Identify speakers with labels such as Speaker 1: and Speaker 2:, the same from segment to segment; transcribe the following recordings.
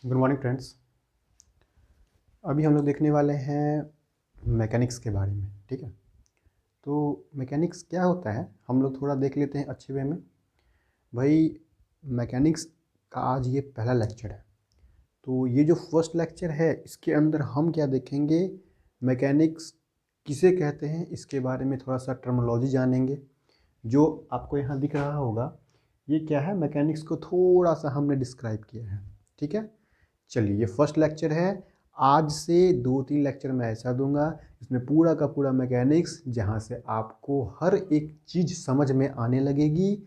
Speaker 1: Good morning friends. अभी हम लोग देखने वाले हैं मैकेनिक्स के बारे में। ठीक है, तो मैकेनिक्स क्या होता है हम लोग थोड़ा देख लेते हैं अच्छे वे में। भाई, मैकेनिक्स का आज ये पहला लेक्चर है, तो ये जो फर्स्ट लेक्चर है इसके अंदर हम क्या देखेंगे, मैकेनिक्स किसे कहते हैं इसके बारे में थोड़ा सा टर्मिनोलॉजी जानेंगे। जो आपको यहाँ दिख रहा होगा ये क्या है, मैकेनिक्स को थोड़ा सा हमने डिस्क्राइब किया है। ठीक है, चलिए ये फर्स्ट लेक्चर है। आज से 2-3 लेक्चर मैं ऐसा दूंगा इसमें पूरा का पूरा मैकेनिक्स, जहाँ से आपको हर एक चीज़ समझ में आने लगेगी,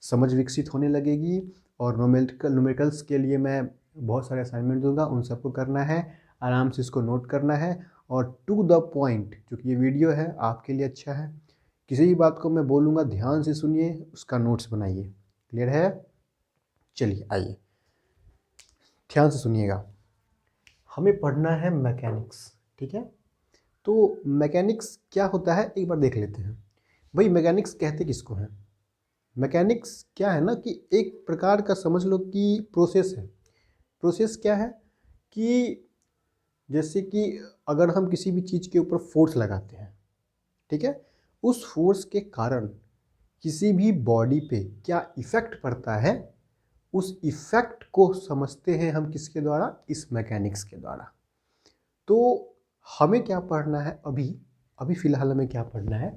Speaker 1: समझ विकसित होने लगेगी। और न्यूमेरिकल्स के लिए मैं बहुत सारे असाइनमेंट दूंगा, उन सबको करना है, आराम से इसको नोट करना है और टू द पॉइंट। क्योंकि ये वीडियो है आपके लिए अच्छा है, किसी भी बात को मैं बोलूँगा ध्यान से सुनिए, उसका नोट्स बनाइए। क्लियर है? चलिए आइए ध्यान से सुनिएगा। हमें पढ़ना है मैकेनिक्स। ठीक है, तो मैकेनिक्स क्या होता है एक बार देख लेते हैं। भाई, मैकेनिक्स कहते किसको हैं? मैकेनिक्स क्या है ना कि एक प्रकार का समझ लो कि प्रोसेस है। प्रोसेस क्या है कि जैसे कि अगर हम किसी भी चीज़ के ऊपर फोर्स लगाते हैं, ठीक है, उस फोर्स के कारण किसी भी बॉडी पे क्या इफ़ेक्ट पड़ता है, उस इफ़ेक्ट को समझते हैं हम किसके द्वारा, इस मैकेनिक्स के द्वारा। तो हमें क्या पढ़ना है अभी, अभी फ़िलहाल हमें क्या पढ़ना है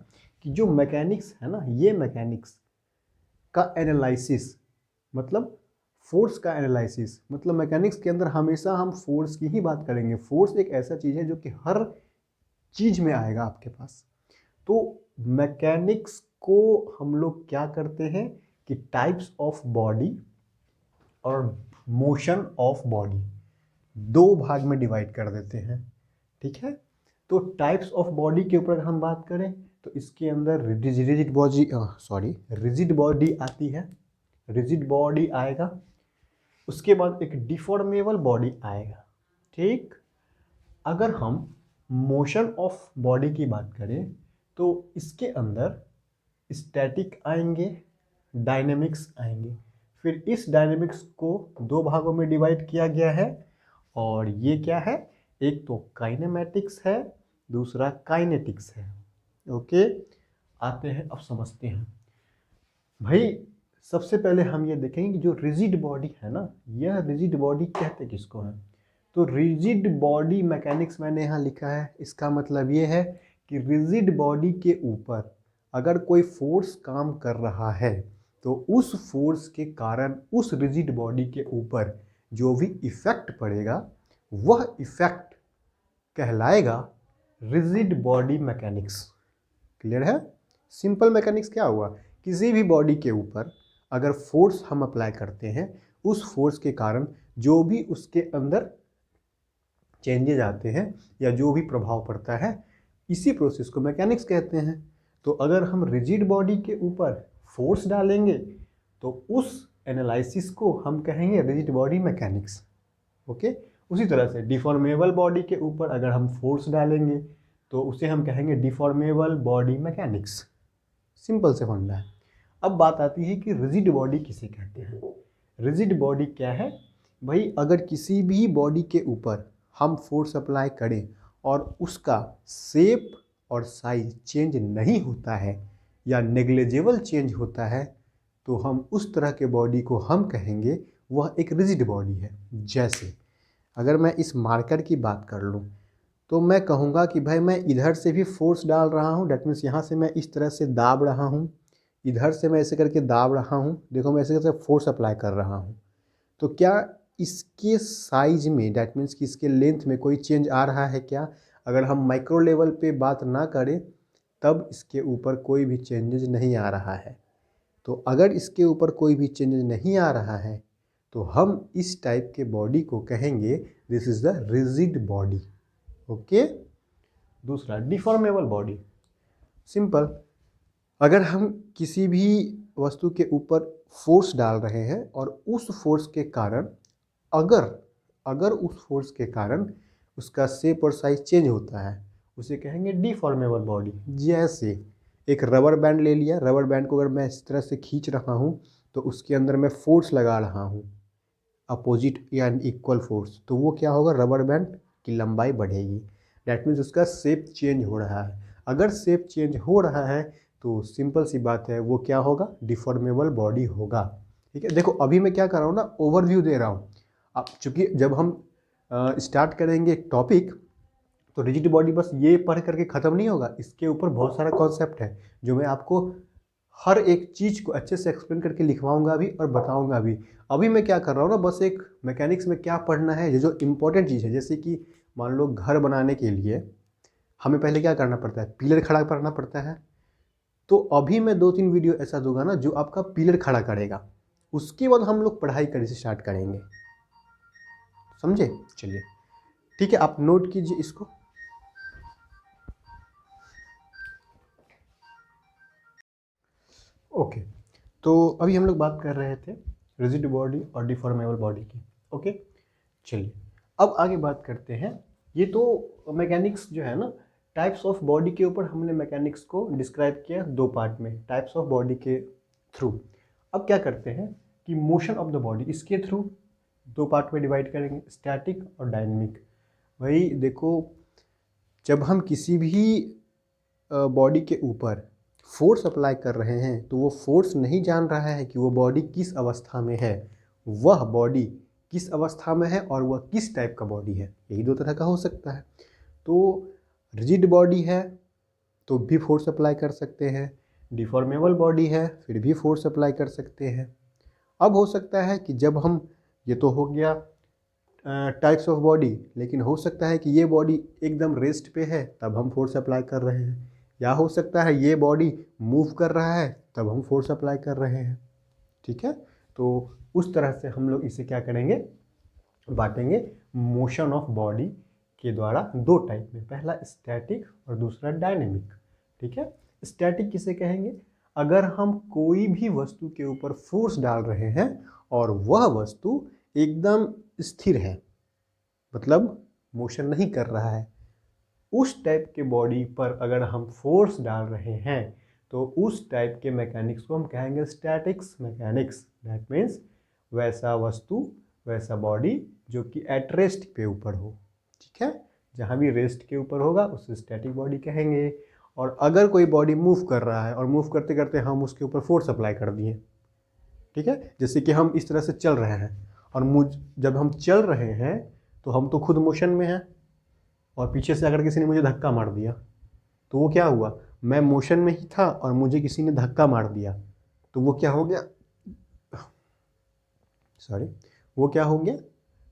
Speaker 1: कि जो मैकेनिक्स है ना, ये मैकेनिक्स का एनालिसिस, मतलब फोर्स का एनालिसिस, मतलब मैकेनिक्स के अंदर हमेशा हम फोर्स की ही बात करेंगे। फोर्स एक ऐसा चीज़ है जो कि हर चीज़ में आएगा आपके पास। तो मैकेनिक्स को हम लोग क्या करते हैं कि टाइप्स ऑफ बॉडी और मोशन ऑफ बॉडी दो भाग में डिवाइड कर देते हैं। ठीक है, तो टाइप्स ऑफ बॉडी के ऊपर हम बात करें तो इसके अंदर रिजिड बॉडी आती है, रिजिड बॉडी आएगा। उसके बाद एक डिफॉर्मेबल बॉडी आएगा। ठीक, अगर हम मोशन ऑफ बॉडी की बात करें तो इसके अंदर स्टैटिक आएंगे, डायनेमिक्स आएंगे। फिर इस डायनेमिक्स को दो भागों में डिवाइड किया गया है, और ये क्या है, एक तो काइनेमेटिक्स है, दूसरा काइनेटिक्स है। ओके, आते हैं अब समझते हैं। भाई, सबसे पहले हम ये देखेंगे कि जो रिजिड बॉडी है ना, यह रिजिड बॉडी कहते किसको है। तो रिजिड बॉडी मैकेनिक्स मैंने यहाँ लिखा है, इसका मतलब ये है कि रिजिड बॉडी के ऊपर अगर कोई फोर्स काम कर रहा है तो उस फोर्स के कारण उस रिजिड बॉडी के ऊपर जो भी इफेक्ट पड़ेगा वह इफेक्ट कहलाएगा रिजिड बॉडी मैकेनिक्स। क्लियर है? सिंपल मैकेनिक्स क्या हुआ, किसी भी बॉडी के ऊपर अगर फोर्स हम अप्लाई करते हैं, उस फोर्स के कारण जो भी उसके अंदर चेंजेज आते हैं या जो भी प्रभाव पड़ता है, इसी प्रोसेस को मैकेनिक्स कहते हैं। तो अगर हम रिजिड बॉडी के ऊपर फोर्स डालेंगे तो उस एनालिसिस को हम कहेंगे रिजिड बॉडी मैकेनिक्स। ओके, उसी तरह से डिफॉर्मेबल बॉडी के ऊपर अगर हम फोर्स डालेंगे तो उसे हम कहेंगे डिफॉर्मेबल बॉडी मैकेनिक्स। सिंपल से फंडा है। अब बात आती है कि रिजिड बॉडी किसे कहते हैं। रिजिड बॉडी क्या है भाई, अगर किसी भी बॉडी के ऊपर हम फोर्स अप्लाई करें और उसका शेप और साइज चेंज नहीं होता है या नेग्लिजिबल चेंज होता है, तो हम उस तरह के बॉडी को हम कहेंगे वह एक रिजिड बॉडी है। जैसे अगर मैं इस मार्कर की बात कर लूँ तो मैं कहूँगा कि भाई मैं इधर से भी फोर्स डाल रहा हूँ, डैट मीन्स यहाँ से मैं इस तरह से दाब रहा हूँ, इधर से मैं ऐसे करके दाब रहा हूँ, देखो मैं ऐसे करके फोर्स अप्लाई कर रहा हूँ। तो क्या इसके साइज में, डैट मीन्स कि इसके लेंथ में कोई चेंज आ रहा है क्या? अगर हम माइक्रो लेवल पे बात ना करें तब इसके ऊपर कोई भी चेंजेज नहीं आ रहा है। तो अगर इसके ऊपर कोई भी चेंजेज नहीं आ रहा है तो हम इस टाइप के बॉडी को कहेंगे this is the rigid body. Okay, दूसरा डिफॉर्मेबल बॉडी। सिंपल, अगर हम किसी भी वस्तु के ऊपर फोर्स डाल रहे हैं और उस फोर्स के कारण अगर अगर उस फोर्स के कारण उसका शेप और साइज चेंज होता है, उसे कहेंगे डिफॉर्मेबल बॉडी। जैसे एक रबर बैंड ले लिया, रबर बैंड को अगर मैं इस तरह से खींच रहा हूँ तो उसके अंदर मैं फोर्स लगा रहा हूँ, अपोजिट या इक्वल फोर्स, तो वो क्या होगा, रबर बैंड की लंबाई बढ़ेगी। डैट मीन्स उसका शेप चेंज हो रहा है। अगर शेप चेंज हो रहा है तो सिंपल सी बात है, वो क्या होगा, डिफॉर्मेबल बॉडी होगा। ठीक है, देखो अभी मैं क्या कर रहा हूँ ना, ओवरव्यू दे रहा हूँ। अब चूंकि जब हम स्टार्ट करेंगे एक टॉपिक, तो रिजिड बॉडी बस ये पढ़ करके ख़त्म नहीं होगा, इसके ऊपर बहुत सारा कॉन्सेप्ट है जो मैं आपको हर एक चीज़ को अच्छे से एक्सप्लेन करके लिखवाऊंगा भी और बताऊंगा भी। अभी मैं क्या कर रहा हूँ ना, बस एक मैकेनिक्स में क्या पढ़ना है, ये जो इम्पोर्टेंट चीज़ है, जैसे कि मान लो घर बनाने के लिए हमें पहले क्या करना पड़ता है, पिलर खड़ा करना पड़ता है। तो अभी मैं 2-3 वीडियो ऐसा दूंगा ना जो आपका पिलर खड़ा करेगा, उसके बाद हम लोग पढ़ाई करने से स्टार्ट करेंगे, समझे। चलिए ठीक है, आप नोट कीजिए इसको। ओके, तो अभी हम लोग बात कर रहे थे रिजिड बॉडी और डिफॉर्मेबल बॉडी की। ओके चलिए अब आगे बात करते हैं। ये तो मैकेनिक्स जो है ना, टाइप्स ऑफ बॉडी के ऊपर हमने मैकेनिक्स को डिस्क्राइब किया 2 पार्ट में, टाइप्स ऑफ बॉडी के थ्रू। अब क्या करते हैं कि मोशन ऑफ द बॉडी, इसके थ्रू 2 पार्ट में डिवाइड करेंगे, स्टैटिक और डायनेमिक। भाई देखो, जब हम किसी भी बॉडी के ऊपर फोर्स अप्लाई कर रहे हैं तो वो फोर्स नहीं जान रहा है कि वो बॉडी किस अवस्था में है, वह बॉडी किस अवस्था में है और वह किस टाइप का बॉडी है। यही 2 तरह का हो सकता है। तो रिजिड बॉडी है तो भी फोर्स अप्लाई कर सकते हैं, डिफॉर्मेबल बॉडी है फिर भी फोर्स अप्लाई कर सकते हैं। अब हो सकता है कि जब हम, ये तो हो गया टाइप्स ऑफ बॉडी, लेकिन हो सकता है कि ये बॉडी एकदम रेस्ट पे है तब हम फोर्स अप्लाई कर रहे हैं, या हो सकता है ये बॉडी मूव कर रहा है तब हम फोर्स अप्लाई कर रहे हैं। ठीक है, तो उस तरह से हम लोग इसे क्या करेंगे, बांटेंगे मोशन ऑफ बॉडी के द्वारा 2 टाइप में, पहला स्टैटिक और दूसरा डायनेमिक। ठीक है, स्टैटिक किसे कहेंगे, अगर हम कोई भी वस्तु के ऊपर फोर्स डाल रहे हैं और वह वस्तु एकदम स्थिर है, मतलब मोशन नहीं कर रहा है, उस टाइप के बॉडी पर अगर हम फोर्स डाल रहे हैं तो उस टाइप के मैकेनिक्स को हम कहेंगे स्टैटिक्स मैकेनिक्स। दैट मीन्स वैसा वस्तु, वैसा बॉडी जो कि एट रेस्ट पे ऊपर हो। ठीक है, जहाँ भी रेस्ट के ऊपर होगा उसे स्टैटिक बॉडी कहेंगे। और अगर कोई बॉडी मूव कर रहा है और मूव करते करते हम उसके ऊपर फोर्स अप्लाई कर दिए, ठीक है, जैसे कि हम इस तरह से चल रहे हैं और जब हम चल रहे हैं तो हम तो खुद मोशन में हैं, और पीछे से अगर किसी ने मुझे धक्का मार दिया तो वो क्या हुआ, मैं मोशन में ही था और मुझे किसी ने धक्का मार दिया, तो वो क्या हो गया, वो क्या हो गया,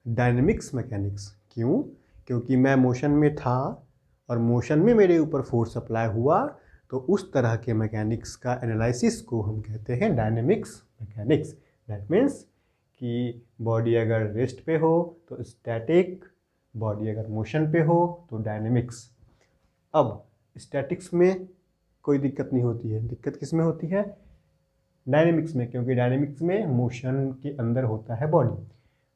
Speaker 1: डायनेमिक्स मैकेनिक्स। क्यों, क्योंकि मैं मोशन में था और मोशन में मेरे ऊपर फोर्स अप्लाई हुआ, तो उस तरह के मैकेनिक्स का एनालिसिस को हम कहते हैं डायनेमिक्स मैकेनिक्स। दैट मीन्स कि बॉडी अगर रेस्ट पे हो तो स्टैटिक, बॉडी अगर मोशन पे हो तो डायनेमिक्स। अब स्टैटिक्स में कोई दिक्कत नहीं होती है, दिक्कत किस में होती है, डायनेमिक्स में, क्योंकि डायनेमिक्स में मोशन के अंदर होता है बॉडी।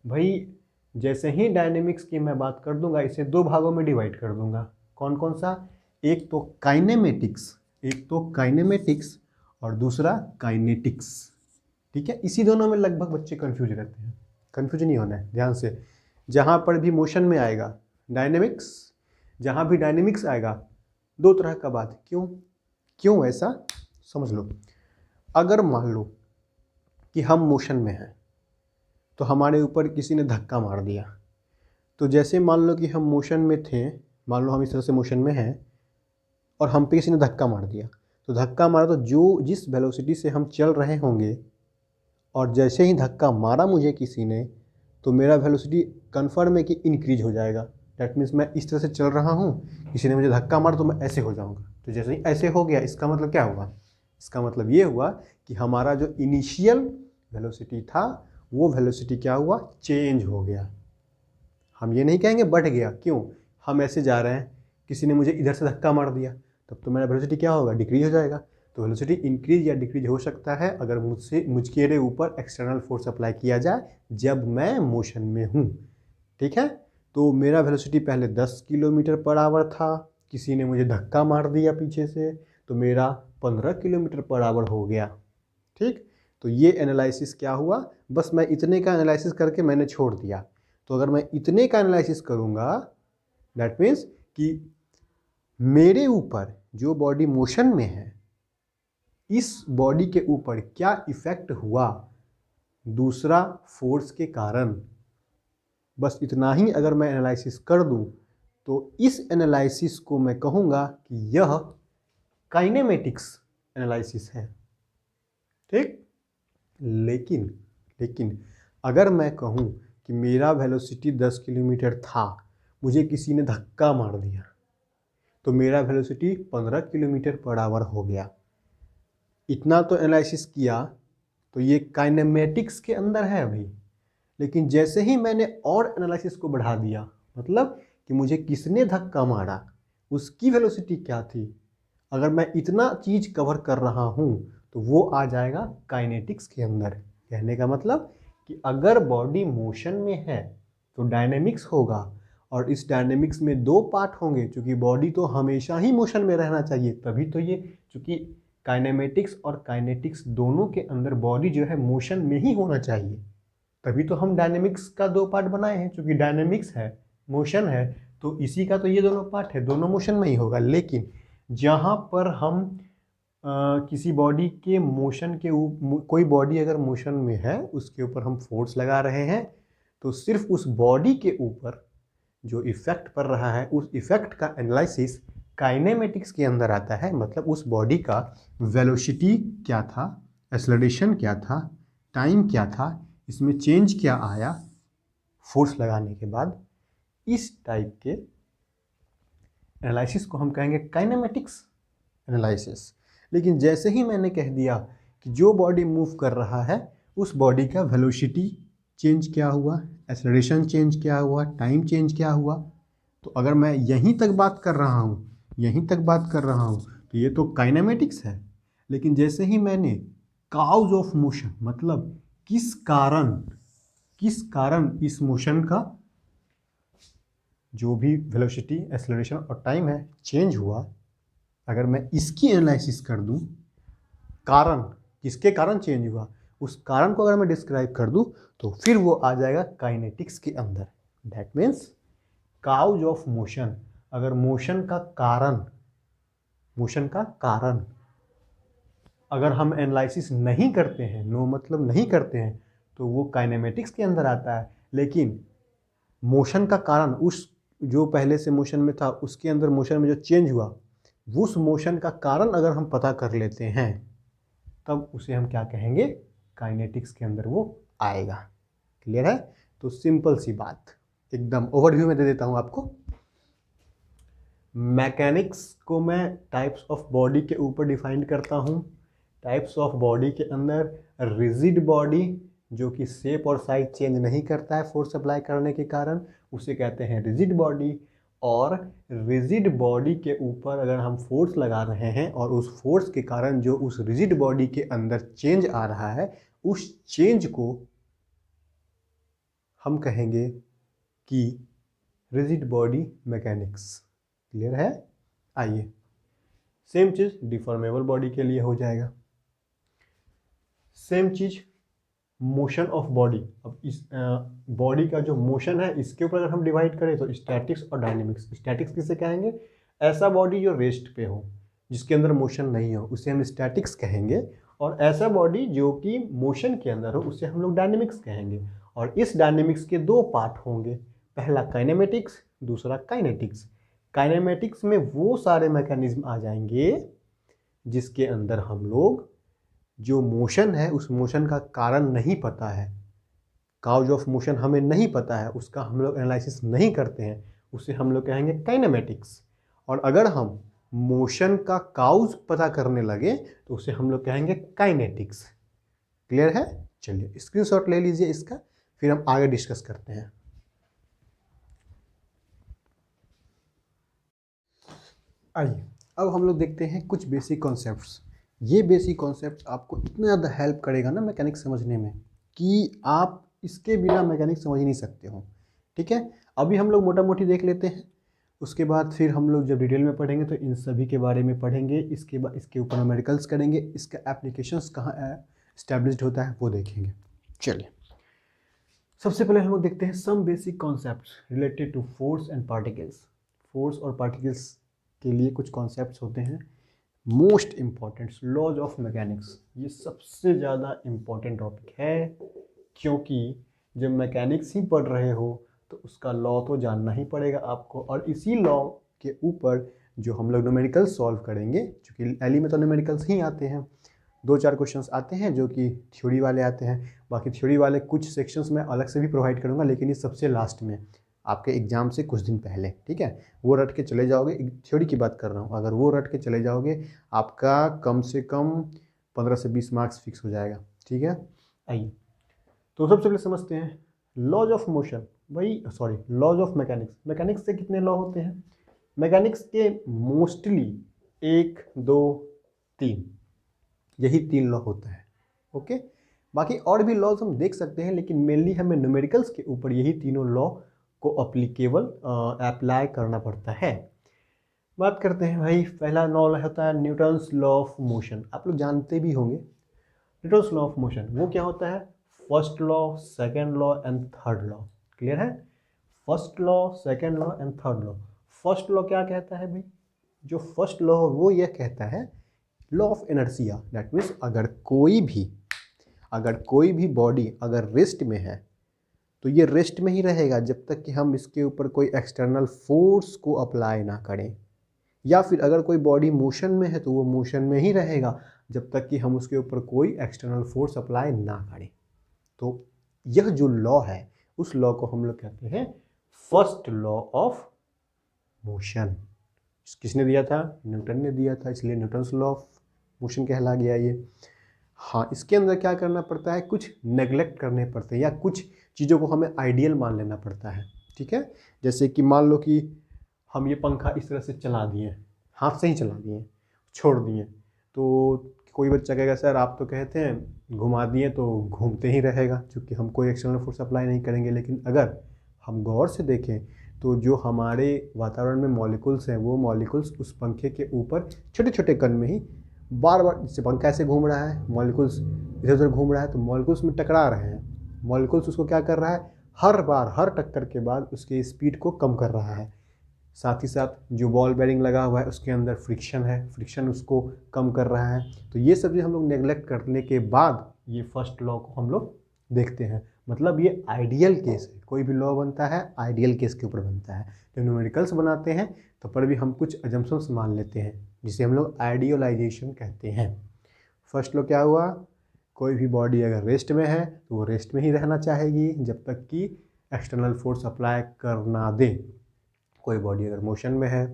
Speaker 1: भाई जैसे ही डायनेमिक्स की मैं बात कर दूंगा, इसे 2 भागों में डिवाइड कर दूंगा। कौन कौन सा, एक तो काइनेमेटिक्स और दूसरा काइनेटिक्स। ठीक है, इसी दोनों में लगभग बच्चे कंफ्यूज रहते हैं, कंफ्यूज नहीं होना है, ध्यान से। जहाँ पर भी मोशन में आएगा डायनेमिक्स, जहाँ भी डायनेमिक्स आएगा 2 तरह का बात। क्यों ऐसा समझ लो। अगर मान लो कि हम मोशन में हैं तो हमारे ऊपर किसी ने धक्का मार दिया, तो जैसे मान लो कि हम मोशन में थे, मान लो हम इस तरह से मोशन में हैं और हम पे किसी ने धक्का मार दिया, तो धक्का मारा तो जिस वेलोसिटी से हम चल रहे होंगे, और जैसे ही धक्का मारा मुझे किसी ने, तो मेरा वेलोसिटी कन्फर्म है कि इंक्रीज हो जाएगा। डैट मीन्स मैं इस तरह से चल रहा हूँ, किसी ने मुझे धक्का मारा तो मैं ऐसे हो जाऊँगा, तो जैसे ही ऐसे हो गया, इसका मतलब क्या हुआ, इसका मतलब ये हुआ कि हमारा जो इनिशियल वेलोसिटी था वो वेलोसिटी क्या हुआ, चेंज हो गया। हम ये नहीं कहेंगे बढ़ गया, क्यों, हम ऐसे जा रहे हैं, किसी ने मुझे इधर से धक्का मार दिया, तब तो मेरा वेलोसिटी क्या होगा, डिक्रीज हो जाएगा। तो वेलोसिटी इंक्रीज या डिक्रीज हो सकता है अगर मुझके ऊपर एक्सटर्नल फोर्स अप्लाई किया जाए जब मैं मोशन में हूँ। ठीक है, तो मेरा वेलोसिटी पहले 10 किलोमीटर पर आवर था, किसी ने मुझे धक्का मार दिया पीछे से, तो मेरा 15 किलोमीटर पर आवर हो गया। ठीक, तो ये एनालिसिस क्या हुआ, बस मैं इतने का एनालिसिस करके मैंने छोड़ दिया। तो अगर मैं इतने का एनालिसिस करूँगा दैट मीन्स कि मेरे ऊपर जो बॉडी मोशन में है इस बॉडी के ऊपर क्या इफ़ेक्ट हुआ दूसरा फोर्स के कारण, बस इतना ही अगर मैं एनालिसिस कर दूं तो इस एनालिसिस को मैं कहूँगा कि यह काइनेमेटिक्स एनालिसिस है। ठीक, लेकिन अगर मैं कहूँ कि मेरा वेलोसिटी 10 किलोमीटर था, मुझे किसी ने धक्का मार दिया तो मेरा वेलोसिटी 15 किलोमीटर पर आवर हो गया, इतना तो एनालिसिस किया, तो ये काइनेमेटिक्स के अंदर है अभी। लेकिन जैसे ही मैंने और एनालिसिस को बढ़ा दिया, मतलब कि मुझे किसने धक्का मारा, उसकी वेलोसिटी क्या थी, अगर मैं इतना चीज़ कवर कर रहा हूँ तो वो आ जाएगा काइनेटिक्स के अंदर। कहने का मतलब कि अगर बॉडी मोशन में है तो डायनेमिक्स होगा, और इस डायनेमिक्स में दो पार्ट होंगे, क्योंकि बॉडी तो हमेशा ही मोशन में रहना चाहिए, तभी तो ये, चूँकि काइनेमेटिक्स और काइनेटिक्स दोनों के अंदर बॉडी जो है मोशन में ही होना चाहिए, तभी तो हम डायनेमिक्स का दो पार्ट बनाए हैं। क्योंकि डायनेमिक्स है, मोशन है, तो इसी का तो ये दोनों पार्ट है, दोनों मोशन में ही होगा। लेकिन जहाँ पर हम किसी बॉडी के मोशन के कोई बॉडी अगर मोशन में है उसके ऊपर हम फोर्स लगा रहे हैं, तो सिर्फ उस बॉडी के ऊपर जो इफ़ेक्ट पड़ रहा है उस इफ़ेक्ट का एनालिसिस काइनेमेटिक्स के अंदर आता है। मतलब उस बॉडी का वेलोसिटी क्या था, एक्सेलरेशन क्या था, टाइम क्या था, इसमें चेंज क्या आया फोर्स लगाने के बाद, इस टाइप के एनालिसिस को हम कहेंगे काइनेमेटिक्स एनालिसिस। लेकिन जैसे ही मैंने कह दिया कि जो बॉडी मूव कर रहा है उस बॉडी का वेलोसिटी चेंज क्या हुआ, एक्सेलरेशन चेंज क्या हुआ, टाइम चेंज क्या हुआ, तो अगर मैं यहीं तक बात कर रहा हूँ तो ये तो काइनेमेटिक्स है। लेकिन जैसे ही मैंने काउज ऑफ मोशन, मतलब किस कारण इस मोशन का जो भी वेलोसिटी, एक्सेलरेशन और टाइम है चेंज हुआ, अगर मैं इसकी एनालिसिस कर दूं, कारण किसके कारण चेंज हुआ, उस कारण को अगर मैं डिस्क्राइब कर दूं तो फिर वो आ जाएगा काइनेटिक्स के अंदर। That means cause of motion, अगर मोशन का कारण अगर हम एनालिसिस नहीं करते हैं, नो मतलब नहीं करते हैं, तो वो काइनेमेटिक्स के अंदर आता है। लेकिन मोशन का कारण, उस जो पहले से मोशन में था उसके अंदर मोशन में जो चेंज हुआ, उस मोशन का कारण अगर हम पता कर लेते हैं तब उसे हम क्या कहेंगे, काइनेटिक्स के अंदर वो आएगा। क्लियर है? तो सिंपल सी बात एकदम ओवरव्यू में दे देता हूँ आपको। मैकेनिक्स को मैं टाइप्स ऑफ बॉडी के ऊपर डिफाइन करता हूँ। टाइप्स ऑफ बॉडी के अंदर रिजिड बॉडी, जो कि शेप और साइज चेंज नहीं करता है फोर्स अप्लाई करने के कारण, उसे कहते हैं रिजिड बॉडी। और रिजिड बॉडी के ऊपर अगर हम फोर्स लगा रहे हैं और उस फोर्स के कारण जो उस रिजिड बॉडी के अंदर चेंज आ रहा है, उस चेंज को हम कहेंगे कि रिजिड बॉडी मैकेनिक्स। क्लियर है? आइए, सेम चीज़ डिफॉर्मेबल बॉडी के लिए हो जाएगा। Same cheese motion of body. अब इस बॉडी का जो मोशन है इसके ऊपर अगर हम डिवाइड करें तो स्टैटिक्स और डायनेमिक्स। स्टैटिक्स किसे कहेंगे? ऐसा बॉडी जो रेस्ट पे हो, जिसके अंदर मोशन नहीं हो, उसे हम स्टैटिक्स कहेंगे। और ऐसा बॉडी जो कि मोशन के अंदर हो उसे हम लोग डायनेमिक्स कहेंगे। और इस डायनेमिक्स के दो पार्ट होंगे, पहला काइनेमेटिक्स, दूसरा काइनेटिक्स। काइनेमेटिक्स में वो सारे मैकेनिज्म आ जाएंगे जिसके अंदर हम लोग जो मोशन है उस मोशन का कारण नहीं पता है, काउज ऑफ मोशन हमें नहीं पता है, उसका हम लोग एनालिसिस नहीं करते हैं, उसे हम लोग कहेंगे काइनेमेटिक्स। और अगर हम मोशन का काउज पता करने लगे तो उसे हम लोग कहेंगे काइनेटिक्स। क्लियर है? चलिए स्क्रीनशॉट ले लीजिए इसका, फिर हम आगे डिस्कस करते हैं। आइए अब हम लोग देखते हैं कुछ बेसिक कॉन्सेप्ट्स। ये बेसिक कॉन्सेप्ट आपको इतना ज़्यादा हेल्प करेगा ना मैकेनिक्स समझने में कि आप इसके बिना मैकेनिक्स समझ ही नहीं सकते हो। ठीक है, अभी हम लोग मोटा मोटी देख लेते हैं, उसके बाद फिर हम लोग जब डिटेल में पढ़ेंगे तो इन सभी के बारे में पढ़ेंगे। इसके बाद इसके ऊपर न्यूमेरिकल्स करेंगे, इसका एप्लीकेशंस कहाँ स्टैब्लिश्ड होता है वो देखेंगे। चलिए सबसे पहले हम लोग देखते हैं some basic concepts related to force and particles. Force और पार्टिकल्स के लिए कुछ कॉन्सेप्ट्स होते हैं। Most important laws of mechanics, ये सबसे ज़्यादा इम्पॉर्टेंट टॉपिक है, क्योंकि जब मैकेनिक्स ही पढ़ रहे हो तो उसका लॉ तो जानना ही पड़ेगा आपको, और इसी लॉ के ऊपर जो हम लोग न्यूमेरिकल्स सॉल्व करेंगे, क्योंकि एली में तो न्यूमेरिकल्स ही आते हैं, 2-4 क्वेश्चंस आते हैं जो कि थ्योरी वाले आते हैं, बाकी थ्योरी वाले कुछ सेक्शंस मैं अलग से भी प्रोवाइड करूंगा, लेकिन ये सबसे लास्ट में आपके एग्जाम से कुछ दिन पहले, ठीक है, वो रट के चले जाओगे। थ्योरी की बात कर रहा हूँ, अगर वो रट के चले जाओगे आपका कम से कम 15 से 20 मार्क्स फिक्स हो जाएगा, ठीक है। आइए तो सबसे पहले समझते हैं laws of motion, laws of mechanics. Mechanics से कितने लॉ होते हैं? मैकेनिक्स के मोस्टली 1, 2, 3, यही 3 लॉ होता है, ओके। बाकी और भी लॉज हम देख सकते हैं, लेकिन मेनली हमें न्यूमेरिकल्स के ऊपर यही तीनों लॉ को अप्लाई करना पड़ता है। बात करते हैं भाई, पहला लॉ होता है न्यूटन्स लॉ ऑफ मोशन। आप लोग जानते भी होंगे न्यूटन्स लॉ ऑफ मोशन, वो क्या होता है? First law, second law and third law. Clear है? First law, second law and third law. First law क्या कहता है भाई? जो फर्स्ट लॉ वो ये कहता है law of inertia, that means अगर कोई भी बॉडी अगर रेस्ट में है तो ये रेस्ट में ही रहेगा जब तक कि हम इसके ऊपर कोई एक्सटर्नल फोर्स को अप्लाई ना करें, या फिर अगर कोई बॉडी मोशन में है तो वो मोशन में ही रहेगा जब तक कि हम उसके ऊपर कोई एक्सटर्नल फोर्स अप्लाई ना करें। तो यह जो लॉ है उस लॉ को हम लोग कहते हैं फर्स्ट लॉ ऑफ मोशन। किसने दिया था? न्यूटन ने दिया था, इसलिए न्यूटन्स लॉ ऑफ मोशन कहला गया ये। हाँ, इसके अंदर क्या करना पड़ता है, कुछ नेग्लेक्ट करने पड़ते हैं या कुछ चीज़ों को हमें आइडियल मान लेना पड़ता है, ठीक है। जैसे कि मान लो कि हम ये पंखा इस तरह से चला दिए, हाथ से ही चला दिए, छोड़ दिए, तो कोई बच्चा कहेगा सर आप तो कहते हैं घुमा दिए तो घूमते ही रहेगा, क्योंकि हम कोई एक्सटर्नल फोर्स अप्लाई नहीं करेंगे। लेकिन अगर हम गौर से देखें तो जो हमारे वातावरण में मॉलिक्यूल्स हैं वो मॉलिक्यूल्स उस पंखे के ऊपर छोटे छोटे कण में ही बार बार, जैसे पंखा ऐसे घूम रहा है, मॉलिक्यूल्स इधर उधर घूम रहा है, तो मॉलिक्यूल्स में टकरा रहे हैं, मॉलिक्यूल्स उसको क्या कर रहा है, हर बार हर टक्कर के बाद उसके स्पीड को कम कर रहा है। साथ ही साथ जो बॉल बेरिंग लगा हुआ है उसके अंदर फ्रिक्शन है, फ्रिक्शन उसको कम कर रहा है। तो ये सब हम लोग नेग्लेक्ट करने के बाद ये फर्स्ट लॉ को हम लोग देखते हैं। मतलब ये आइडियल केस है, कोई भी लॉ बनता है आइडियल केस के ऊपर बनता है। जब न्यूमेरिकल्स बनाते हैं तो पर भी हम कुछ अजम्पशंस मान लेते हैं, जिसे हम लोग आइडियलाइजेशन कहते हैं। फर्स्ट लॉ क्या हुआ, कोई भी बॉडी अगर रेस्ट में है तो वो रेस्ट में ही रहना चाहेगी जब तक कि एक्सटर्नल फोर्स अप्लाई कर ना दे। कोई बॉडी अगर मोशन में है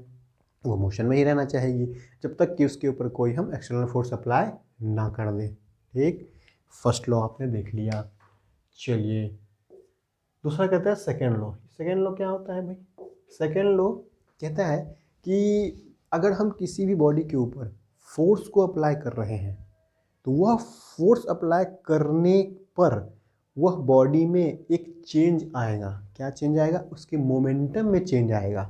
Speaker 1: वो मोशन में ही रहना चाहेगी जब तक कि उसके ऊपर कोई हम एक्सटर्नल फोर्स अप्लाई ना कर दें। ठीक, फर्स्ट लॉ आपने देख लिया। चलिए दूसरा कहता है सेकेंड लॉ। सेकेंड लॉ क्या होता है भाई? सेकेंड लॉ कहता है कि अगर हम किसी भी बॉडी के ऊपर फोर्स को अप्लाई कर रहे हैं तो वह फोर्स अप्लाई करने पर वह बॉडी में एक चेंज आएगा। क्या चेंज आएगा? उसके मोमेंटम में चेंज आएगा।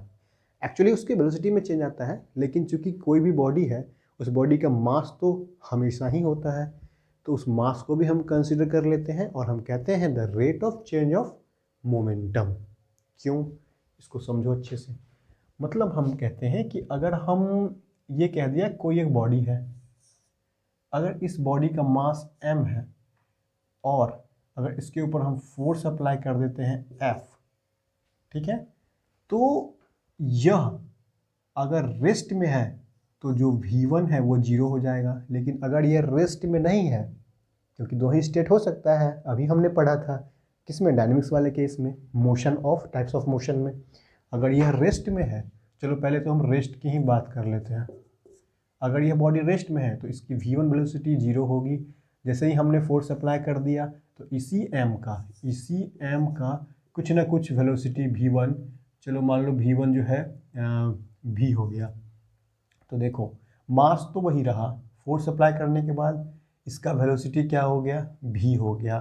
Speaker 1: एक्चुअली उसके वेलोसिटी में चेंज आता है, लेकिन चूंकि कोई भी बॉडी है उस बॉडी का मास तो हमेशा ही होता है, तो उस मास को भी हम कंसीडर कर लेते हैं और हम कहते हैं the rate of change of momentum. क्यों? इसको समझो अच्छे से। मतलब हम कहते हैं कि अगर हम ये कह दिया कोई एक बॉडी है, अगर इस बॉडी का मास m है और अगर इसके ऊपर हम फोर्स अप्लाई कर देते हैं F, ठीक है, तो यह अगर रेस्ट में है तो जो V1 है वो 0 हो जाएगा। लेकिन अगर यह रेस्ट में नहीं है, क्योंकि दो ही स्टेट हो सकता है, अभी हमने पढ़ा था किसमें, डायनेमिक्स वाले केस में, motion of types of motion में। अगर यह रेस्ट में है, चलो पहले तो हम रेस्ट की ही बात कर लेते हैं। अगर यह बॉडी रेस्ट में है तो इसकी V1 वेलोसिटी 0 होगी। जैसे ही हमने फोर्स अप्लाई कर दिया तो इसी m का कुछ ना कुछ वेलोसिटी V1, चलो मान लो V1 जो है v हो गया, तो देखो मास तो वही रहा, फोर्स अप्लाई करने के बाद इसका वेलोसिटी क्या हो गया, v हो गया।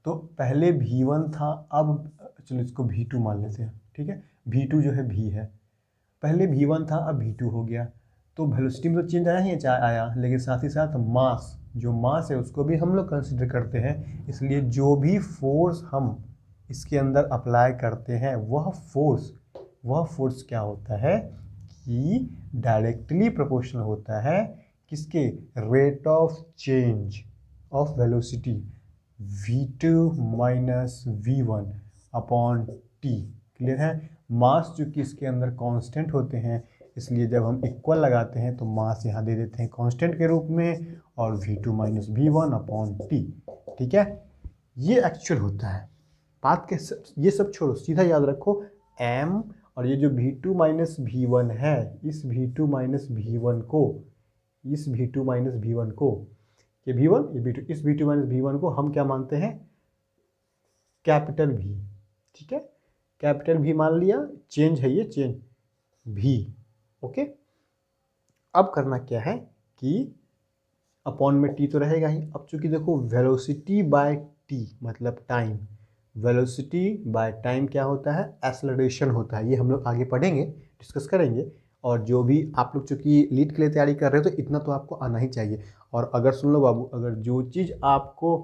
Speaker 1: तो पहले V1 था, अब चलो इसको V2 मान लेते हैं, ठीक है, V2 जो है v है, पहले V1 था अब V2 हो गया। तो वेलोसिटी में तो चेंज आया ही आया, लेकिन साथ ही साथ मास जो मास है उसको भी हम लोग कंसिडर करते हैं, इसलिए जो भी फोर्स हम इसके अंदर अप्लाई करते हैं वह फोर्स क्या होता है कि डायरेक्टली प्रोपोर्शनल होता है किसके, rate of change of velocity v2 minus v1 upon t। Clear है। मास चूंकि इसके अंदर कांस्टेंट होते हैं, इसलिए जब हम इक्वल लगाते हैं तो मास यहाँ दे देते हैं कांस्टेंट के रूप में, और v2 minus v1 upon t। ठीक है, ये एक्चुअल होता है। बात के ये सब छोड़ो, सीधा याद रखो m, और ये जो v2 माइनस v1 है, इस v2 माइनस v1 को, इस v2 माइनस v1 को, ये v1 ये v2, इस v2 माइनस v1 को हम क्या मानते हैं, कैपिटल V। ठीक है, कैपिटल V मान लिया, चेंज है ये, चेंज V। ओके, अब करना क्या है कि अपॉन में t तो रहेगा ही। अब चूंकि देखो वेलोसिटी बाय t मतलब टाइम, वेलोसिटी बाय टाइम क्या होता है, एक्सेलरेशन होता है। ये हम लोग आगे पढ़ेंगे, डिस्कस करेंगे। और जो भी आप लोग चूंकि लीड के लिए तैयारी कर रहे हो तो इतना तो आपको आना ही चाहिए। और अगर सुन लो बाबू, अगर जो चीज़ आपको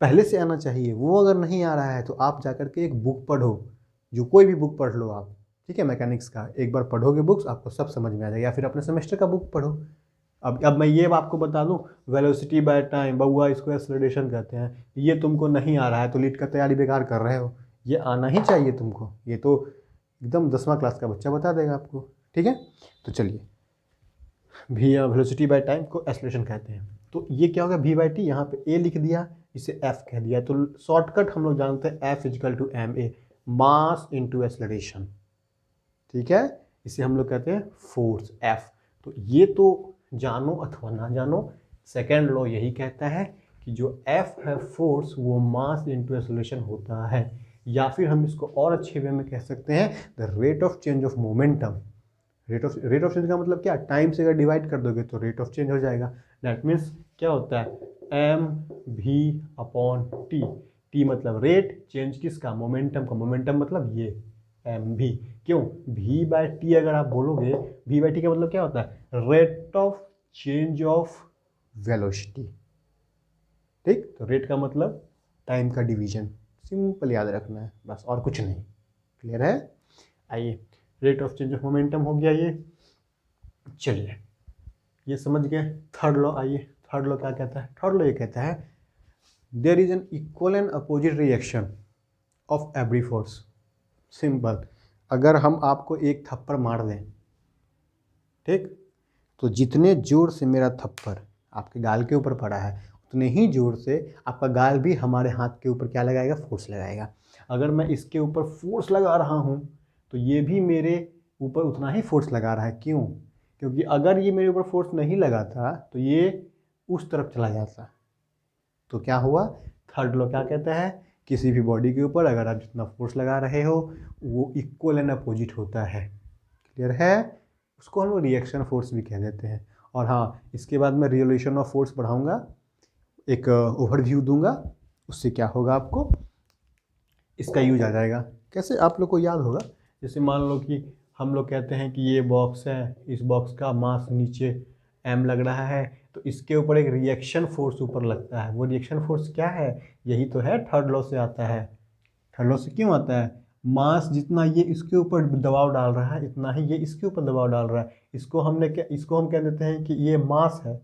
Speaker 1: पहले से आना चाहिए वो अगर नहीं आ रहा है तो आप जाकर के एक बुक पढ़ो, जो कोई भी बुक पढ़ लो आप, ठीक है, मैकेनिक्स का। एक बार पढ़ोगे बुक्स आपको सब समझ में आ जाएगा, या फिर अपने सेमेस्टर का बुक पढ़ो। अब मैं ये आपको बता दूं, वेलोसिटी बाय टाइम बउआ इसको एक्सेलरेशन कहते हैं, ये तुमको नहीं आ रहा है तो लीड का तैयारी बेकार कर रहे हो। ये आना ही चाहिए तुमको, ये तो एकदम 10वां क्लास का बच्चा बता देगा आपको। ठीक है, तो चलिए, भी वेलोसिटी बाय टाइम को एक्सेलरेशन कहते हैं। तो ये क्या होगा, v बाई टी, यहाँ पे a लिख दिया, इसे f कह दिया। तो शॉर्टकट हम लोग जानते हैं f is equal to M A, mass into acceleration. ठीक है, इसे हम लोग कहते हैं फोर्स f। तो ये तो जानो अथवा ना जानो, सेकेंड लॉ यही कहता है कि जो f है फोर्स, वो मास इंटू एक्सेलरेशन होता है। या फिर हम इसको और अच्छे वे में कह सकते हैं, the rate of change of momentum. Rate of change का मतलब क्या, टाइम से अगर डिवाइड कर दोगे तो रेट ऑफ चेंज हो जाएगा। दैट मीन्स क्या होता है, एम भी अपॉन टी। टी मतलब रेट, चेंज किसका, मोमेंटम का। मोमेंटम मतलब ये एम भी। क्यों, v बाय टी अगर आप बोलोगे, v बाय टी का मतलब क्या होता है, rate of change of velocity. ठीक, तो रेट का मतलब टाइम का डिवीजन, सिंपल याद रखना है बस, और कुछ नहीं। क्लियर है। आइए, rate of change of momentum हो गया ये। चलिए, ये समझ गए। थर्ड लॉ, आइए थर्ड लॉ क्या कहता है। थर्ड लॉ ये कहता है, there is an equal and opposite reaction of every force. Simple, अगर हम आपको एक थप्पड़ मार दें, ठीक, तो जितने जोर से मेरा थप्पड़ आपके गाल के ऊपर पड़ा है, उतने ही जोर से आपका गाल भी हमारे हाथ के ऊपर क्या लगाएगा, फोर्स लगाएगा। अगर मैं इसके ऊपर फोर्स लगा रहा हूँ तो ये भी मेरे ऊपर उतना ही फोर्स लगा रहा है। क्यों, क्योंकि अगर ये मेरे ऊपर फोर्स नहीं लगाता तो ये उस तरफ चला जाता। तो क्या हुआ, थर्ड लॉ क्या कहता है, किसी भी बॉडी के ऊपर अगर आप जितना फोर्स लगा रहे हो वो इक्वल एंड अपोजिट होता है। क्लियर है, उसको हम लोग रिएक्शन फोर्स भी कह देते हैं। और हाँ, इसके बाद मैं रिलेशन ऑफ फोर्स पढ़ाऊंगा, एक ओवरव्यू दूंगा, उससे क्या होगा आपको इसका यूज आ जाएगा। कैसे आप लोग को याद होगा, जैसे मान लो कि हम लोग कहते हैं कि ये बॉक्स है, इस बॉक्स का मास नीचे m लग रहा है, तो इसके ऊपर एक रिएक्शन फोर्स ऊपर लगता है। वो रिएक्शन फोर्स क्या है, यही तो है, थर्ड लॉ से आता है। थर्ड लॉ से क्यों आता है, मास जितना ये इसके ऊपर दबाव डाल रहा है, इतना ही ये इसके ऊपर दबाव डाल रहा है। इसको हम कह देते हैं कि ये मास है,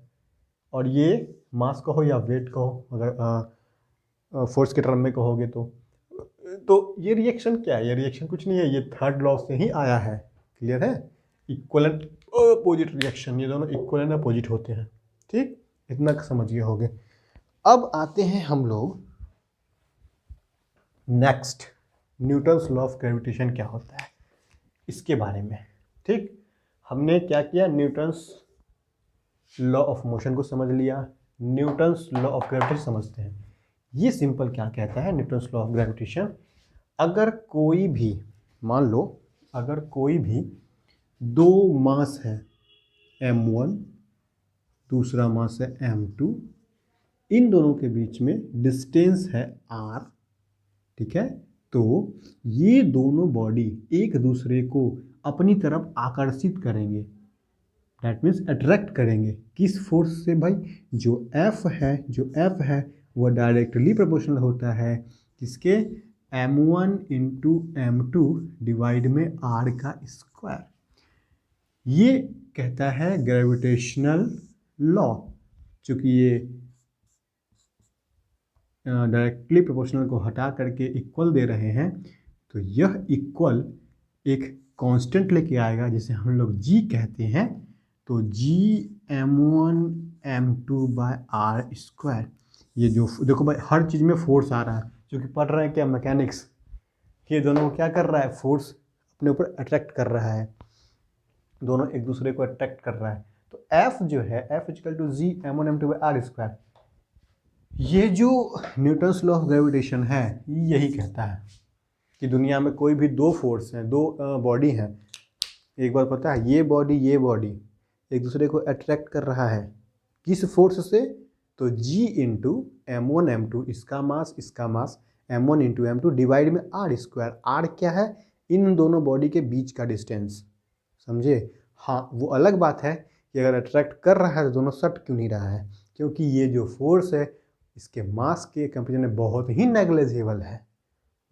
Speaker 1: और ये मास कहो या वेट कहो, अगर फोर्स के टर्म में कहोगे तो ये रिएक्शन क्या है, ये रिएक्शन कुछ नहीं है, ये थर्ड लॉ से ही आया है। क्लियर है, इक्वल एंड अपोजिट रिएक्शन, ये दोनों इक्वल एंड अपोजिट होते हैं। ठीक, इतना समझ गए होगे। अब आते हैं हम लोग next, Newton's law of gravitation क्या होता है इसके बारे में। ठीक, हमने क्या किया, न्यूटन्स लॉ ऑफ मोशन को समझ लिया, न्यूटन्स लॉ ऑफ ग्रेविटेशन समझते हैं। ये सिंपल क्या कहता है न्यूटन्स लॉ ऑफ ग्रेविटेशन, अगर कोई भी, मान लो अगर कोई भी दो मास है m1, दूसरा मास है m2, इन दोनों के बीच में डिस्टेंस है r, ठीक है, तो ये दोनों बॉडी एक दूसरे को अपनी तरफ आकर्षित करेंगे। दैट मीन्स अट्रैक्ट करेंगे किस फोर्स से भाई, जो एफ है वो डायरेक्टली प्रोपोर्शनल होता है किसके, m1 इंटू m2 डिवाइड में r का स्क्वायर। ये कहता है ग्रेविटेशनल लॉ। चूंकि ये डायरेक्टली प्रोपोर्शनल को हटा करके इक्वल दे रहे हैं, तो यह इक्वल एक कांस्टेंट लेके आएगा जिसे हम लोग g कहते हैं। तो g m1 m2 by R square. ये जो देखो भाई हर चीज़ में फोर्स आ रहा है, क्योंकि पढ़ रहे हैं क्या मैकेनिक्स, ये दोनों क्या कर रहा है, फोर्स अपने ऊपर अट्रैक्ट कर रहा है, दोनों एक दूसरे को अट्रैक्ट कर रहा है। तो F जो है F equal to G m1 m2 by R square. ये जो न्यूटन्स लॉ ऑफ ग्रेविटेशन है यही कहता है कि दुनिया में कोई भी दो फोर्स हैं, दो बॉडी हैं, एक बार पता है ये बॉडी एक दूसरे को अट्रैक्ट कर रहा है किस फोर्स से, तो G इंटू m1 m2 इसका मास m1 इंटू m2 डिवाइड में आर स्क्वायर। आर क्या है, इन दोनों बॉडी के बीच का डिस्टेंस, समझे। हाँ वो अलग बात है कि अगर अट्रैक्ट कर रहा है तो दोनों सट क्यों नहीं रहा है, क्योंकि ये जो फोर्स है इसके मास के कंपेरिजन में बहुत ही नेग्लिजिबल है,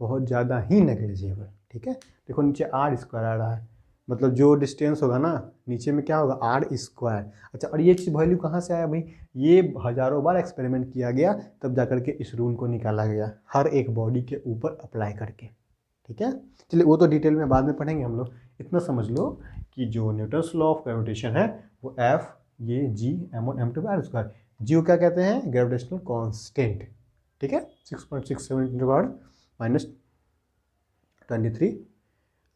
Speaker 1: बहुत ज़्यादा ही नेग्लिजिबल। ठीक है, देखो नीचे आर स्क्वायर आ रहा है, मतलब जो डिस्टेंस होगा ना नीचे में क्या होगा, आर स्क्वायर। अच्छा, और ये चीज़ वैल्यू कहाँ से आया भाई, ये हज़ारों बार एक्सपेरिमेंट किया गया तब जा करके इस रूल को निकाला गया हर एक बॉडी के ऊपर अप्लाई करके। ठीक है, चलिए वो तो डिटेल में बाद में पढ़ेंगे हम लोग। इतना समझ लो कि जो न्यूटन्स लॉ ऑफ ग्रेविटेशन है वो F ये G m1 m2 by R square. G को क्या कहते हैं, ग्रेविटेशनल कांस्टेंट। ठीक है, 6.67 minus 23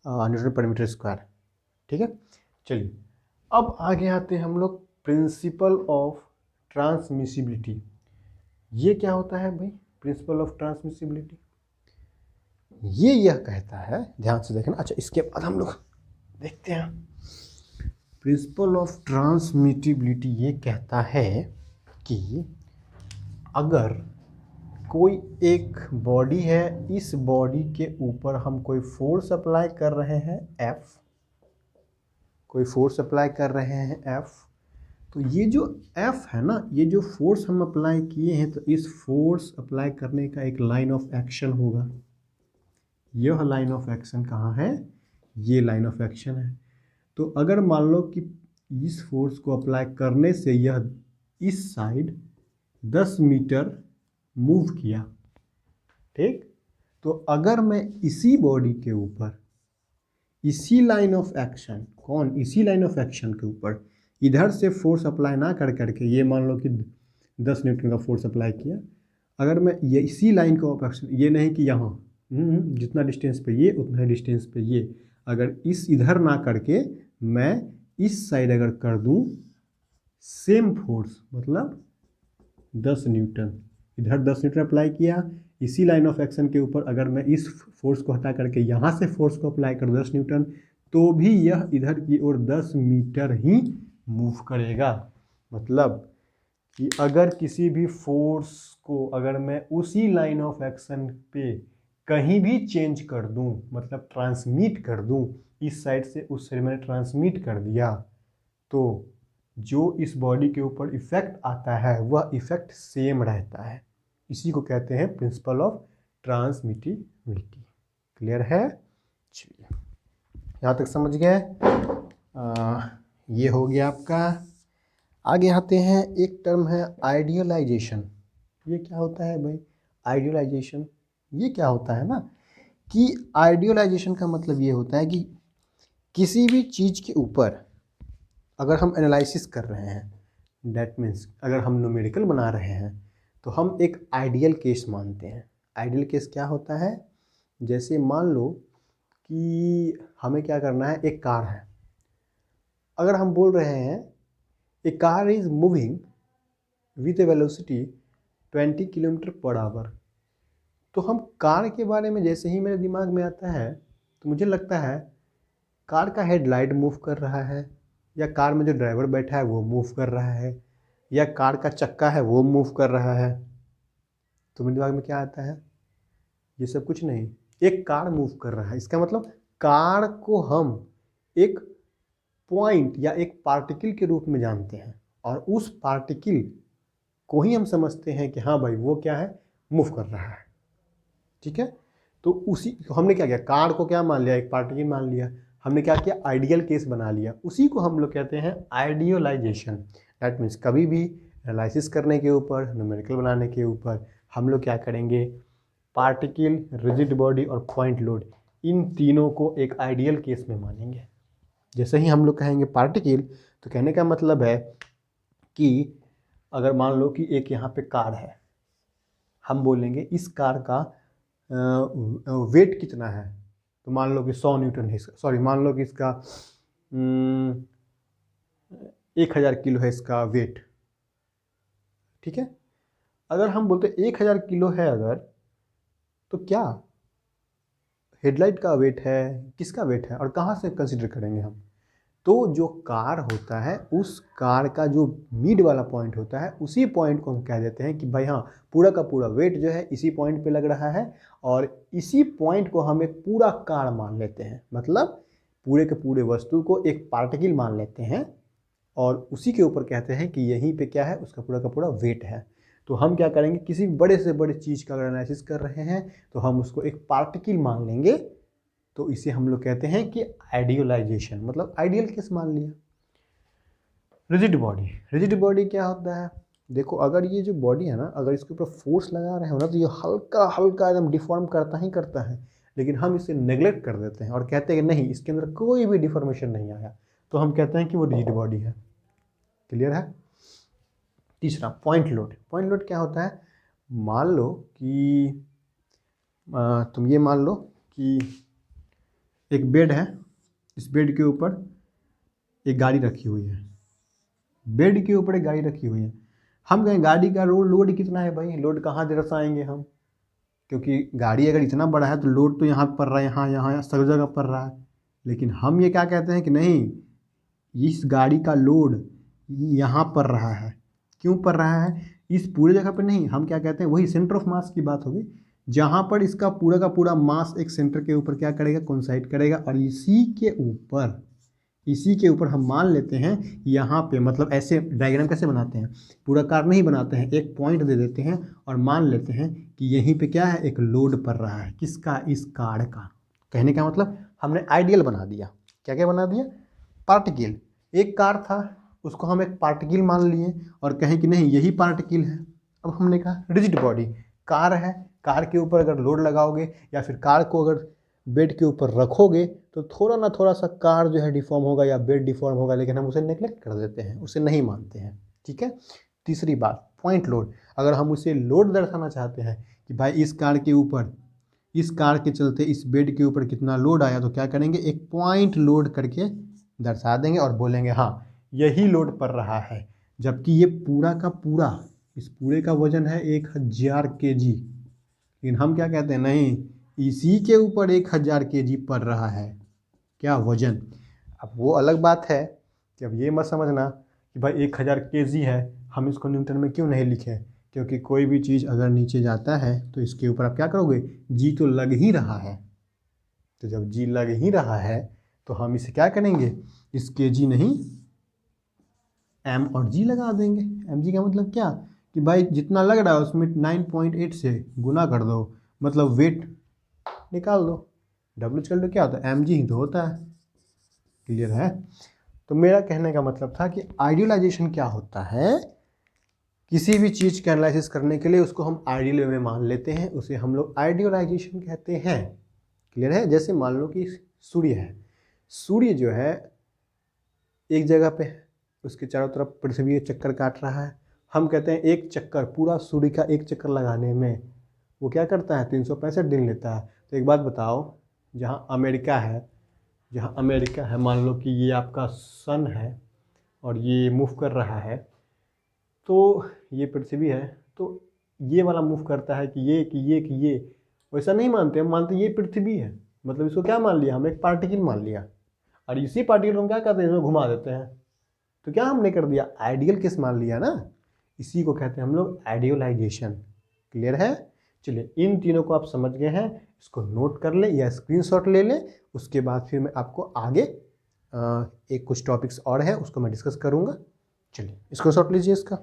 Speaker 1: newton per metre square. ठीक है, चलिए अब आगे आते हैं हम लोग प्रिंसिपल ऑफ ट्रांसमिसिबिलिटी। ये क्या होता है भाई, प्रिंसिपल ऑफ ट्रांसमिसिबिलिटी ये यह कहता है, ध्यान से देखना। अच्छा, इसके बाद हम लोग देखते हैं प्रिंसिपल ऑफ ट्रांसमिटिबिलिटी। ये कहता है कि अगर कोई एक बॉडी है, इस बॉडी के ऊपर हम कोई फोर्स अप्लाई कर रहे हैं F, कोई फोर्स अप्लाई कर रहे हैं F, तो ये जो F है ना, ये जो फोर्स हम अप्लाई किए हैं, तो इस फोर्स अप्लाई करने का एक लाइन ऑफ एक्शन होगा। यह लाइन ऑफ एक्शन कहाँ है, ये लाइन ऑफ एक्शन है। तो अगर मान लो कि इस फोर्स को अप्लाई करने से यह इस साइड 10 मीटर मूव किया, ठीक, तो अगर मैं इसी बॉडी के ऊपर इसी लाइन ऑफ एक्शन, इसी लाइन ऑफ एक्शन के ऊपर इधर से फोर्स अप्लाई ना कर करके, ये मान लो कि 10 न्यूटन का फोर्स अप्लाई किया, अगर मैं ये इसी लाइन का ऑफ एक्शन, ये नहीं कि यहाँ जितना डिस्टेंस पे ये उतना ही डिस्टेंस पे ये, अगर इस इधर ना करके मैं इस साइड अगर कर दूं सेम फोर्स, मतलब 10 न्यूटन, इधर 10 न्यूटन अप्लाई किया इसी लाइन ऑफ एक्शन के ऊपर, अगर मैं इस फोर्स को हटा करके यहाँ से फोर्स को अप्लाई कर 10 न्यूटन, तो भी यह इधर की ओर 10 मीटर ही मूव करेगा। मतलब कि अगर किसी भी फोर्स को अगर मैं उसी लाइन ऑफ एक्शन पे कहीं भी चेंज कर दूं, मतलब ट्रांसमिट कर दूं, इस साइड से उस साइड मैंने ट्रांसमिट कर दिया, तो जो इस बॉडी के ऊपर इफेक्ट आता है वह इफेक्ट सेम रहता है। इसी को कहते हैं प्रिंसिपल ऑफ ट्रांसमिटिबिलिटी। क्लियर है, चलिए यहाँ तक समझ गए। ये हो गया आपका। आगे आते हैं, एक टर्म है आइडियलाइजेशन। ये क्या होता है भाई, आइडियलाइजेशन ये क्या होता है ना, कि आइडियलाइजेशन का मतलब ये होता है कि किसी भी चीज़ के ऊपर अगर हम एनालिसिस कर रहे हैं, डैट मीन्स अगर हम न्यूमेरिकल बना रहे हैं, तो हम एक आइडियल केस मानते हैं। आइडियल केस क्या होता है, जैसे मान लो कि हमें क्या करना है, एक कार है, अगर हम बोल रहे हैं a car is moving with a velocity 20 kilometre per hour, तो हम कार के बारे में जैसे ही मेरे दिमाग में आता है तो मुझे लगता है कार का हेडलाइट मूव कर रहा है, या कार में जो ड्राइवर बैठा है वो मूव कर रहा है, या कार का चक्का है वो मूव कर रहा है। तो मेरे दिमाग में क्या आता है, ये सब कुछ नहीं, एक कार मूव कर रहा है। इसका मतलब कार को हम एक पॉइंट या एक पार्टिकल के रूप में जानते हैं, और उस पार्टिकल को ही हम समझते हैं कि हाँ भाई वो क्या है, मूव कर रहा है। ठीक है, तो उसी हमने क्या किया, कार को क्या मान लिया, एक पार्टिकल मान लिया। हमने क्या किया, आइडियल केस बना लिया, उसी को हम लोग कहते हैं आइडियलाइजेशन। दैट मीन्स कभी भी एनालिसिस करने के ऊपर, न्यूमेरिकल बनाने के ऊपर हम लोग क्या करेंगे, पार्टिकल, रिजिड बॉडी और पॉइंट लोड, इन तीनों को एक आइडियल केस में मानेंगे। जैसे ही हम लोग कहेंगे पार्टिकल, तो कहने का मतलब है कि अगर मान लो कि एक यहाँ पे कार है, हम बोलेंगे इस कार का वेट कितना है, तो मान लो कि 100 न्यूटन है, सॉरी मान लो कि इसका 1000 किलो है इसका वेट। ठीक है, अगर हम बोलते 1000 किलो है अगर, तो क्या हेडलाइट का वेट है, किसका वेट है, और कहाँ से कंसिडर करेंगे हम, तो जो कार होता है उस कार का जो मिड वाला पॉइंट होता है, उसी पॉइंट को हम कह देते हैं कि भाई हाँ पूरा का पूरा वेट जो है इसी पॉइंट पे लग रहा है, और इसी पॉइंट को हम एक पूरा कार मान लेते हैं। मतलब पूरे के पूरे वस्तु को एक पार्टिकल मान लेते हैं और उसी के ऊपर कहते हैं कि यहीं पे क्या है, उसका पूरा का पूरा वेट है। तो हम क्या करेंगे, किसी बड़े से बड़े चीज़ का अगर एनालिसिस कर रहे हैं तो हम उसको एक पार्टिकल मान लेंगे, तो इसे हम लोग कहते हैं कि आइडियलाइजेशन, मतलब आइडियल केस मान लिया। रिजिड बॉडी, रिजिड बॉडी क्या होता है, देखो अगर ये जो बॉडी है ना, अगर इसके ऊपर फोर्स लगा रहे हो ना, तो ये हल्का हल्का एकदम डिफॉर्म करता ही करता है, लेकिन हम इसे नेग्लेक्ट कर देते हैं और कहते हैं कि नहीं इसके अंदर कोई भी डिफॉर्मेशन नहीं आया, तो हम कहते हैं कि वो रिजिड बॉडी है। क्लियर है। तीसरा पॉइंट लोड। पॉइंट लोड क्या होता है, मान लो कि तुम ये मान लो कि एक बेड है, इस बेड के ऊपर एक गाड़ी रखी हुई है, बेड के ऊपर एक गाड़ी रखी हुई है। हम कहें गाड़ी का लोड कितना है भाई, लोड कहाँ दर्शाएंगे हम, क्योंकि गाड़ी अगर इतना बड़ा है तो लोड तो यहाँ पर रहा है, यहाँ सब जगह पर रहा है। लेकिन हम ये क्या कहते हैं कि नहीं, इस गाड़ी का लोड यहाँ पर रहा है। क्यों पर रहा है, इस पूरे जगह पर नहीं, हम क्या कहते हैं, वही सेंटर ऑफ मास की बात होगी, जहाँ पर इसका पूरा का पूरा मास एक सेंटर के ऊपर क्या करेगा, कोइंसाइड करेगा, और इसी के ऊपर हम मान लेते हैं यहाँ पे, मतलब ऐसे डायग्राम कैसे बनाते हैं, पूरा कार नहीं बनाते हैं, एक पॉइंट दे देते हैं और मान लेते हैं कि यहीं पे क्या है, एक लोड पड़ रहा है, किसका, इस कार का। कहने का मतलब हमने आइडियल बना दिया। क्या क्या बना दिया, पार्टिकल। एक कार था उसको हम एक पार्टिकल मान लिए और कहें कि नहीं यही पार्टिकल है। अब हमने कहा रिजिड बॉडी, कार है, कार के ऊपर अगर लोड लगाओगे या फिर कार को अगर बेड के ऊपर रखोगे तो थोड़ा ना थोड़ा सा कार जो है डिफॉर्म होगा या बेड डिफॉर्म होगा, लेकिन हम उसे नेग्लेक्ट कर देते हैं, उसे नहीं मानते हैं। ठीक है। तीसरी बात पॉइंट लोड। अगर हम उसे लोड दर्शाना चाहते हैं कि भाई इस कार के ऊपर, इस कार के चलते इस बेड के ऊपर कितना लोड आया, तो क्या करेंगे, एक पॉइंट लोड करके दर्शा देंगे और बोलेंगे हाँ यही लोड पड़ रहा है, जबकि ये पूरा का पूरा, इस पूरे का वजन है 1000 kg, लेकिन हम क्या कहते हैं, नहीं इसी के ऊपर 1000 kg पड़ रहा है, क्या वजन। अब वो अलग बात है कि अब ये मत समझना कि भाई 1000 kg है, हम इसको न्यूटन में क्यों नहीं लिखें, क्योंकि कोई भी चीज़ अगर नीचे जाता है तो इसके ऊपर आप क्या करोगे, जी तो लग ही रहा है, तो जब जी लग ही रहा है तो हम इसे क्या करेंगे, इस kg नहीं एम और जी लगा देंगे। एम जी का मतलब क्या कि भाई जितना लग रहा है उसमें 9.8 से गुना कर दो, मतलब वेट निकाल दो, डब्ल्यू चल दो, क्या होता है, एम जी ही तो होता है। क्लियर है। तो मेरा कहने का मतलब था कि आइडियलाइजेशन क्या होता है, किसी भी चीज़ का एनालिसिस करने के लिए उसको हम आइडियल वे में मान लेते हैं, उसे हम लोग आइडियलाइजेशन कहते हैं। क्लियर है। जैसे मान लो कि सूर्य है, सूर्य जो है एक जगह पे है, उसके चारों तरफ पृथ्वी चक्कर काट रहा है, हम कहते हैं एक चक्कर, पूरा सूर्य का एक चक्कर लगाने में वो क्या करता है, 365 दिन लेता है। तो एक बात बताओ, जहाँ अमेरिका है, मान लो कि ये आपका सन है और ये मूव कर रहा है, तो ये पृथ्वी है, तो ये वाला मूव करता है कि ये वैसा नहीं मानते, हम मानते ये पृथ्वी है, मतलब इसको क्या मान लिया, हम एक पार्टिकल मान लिया, और इसी पार्टिकल को हम क्या करते हैं, इसमें घुमा देते हैं, तो क्या हमने कर दिया, आइडियल केस मान लिया ना। इसी को कहते हैं हम लोग आइडियलाइजेशन। क्लियर है। चलिए इन तीनों को आप समझ गए हैं, इसको नोट कर लें या स्क्रीनशॉट ले लें, उसके बाद फिर मैं आपको आगे एक कुछ टॉपिक्स और है उसको मैं डिस्कस करूँगा। चलिए इसको शॉर्ट लीजिए इसका।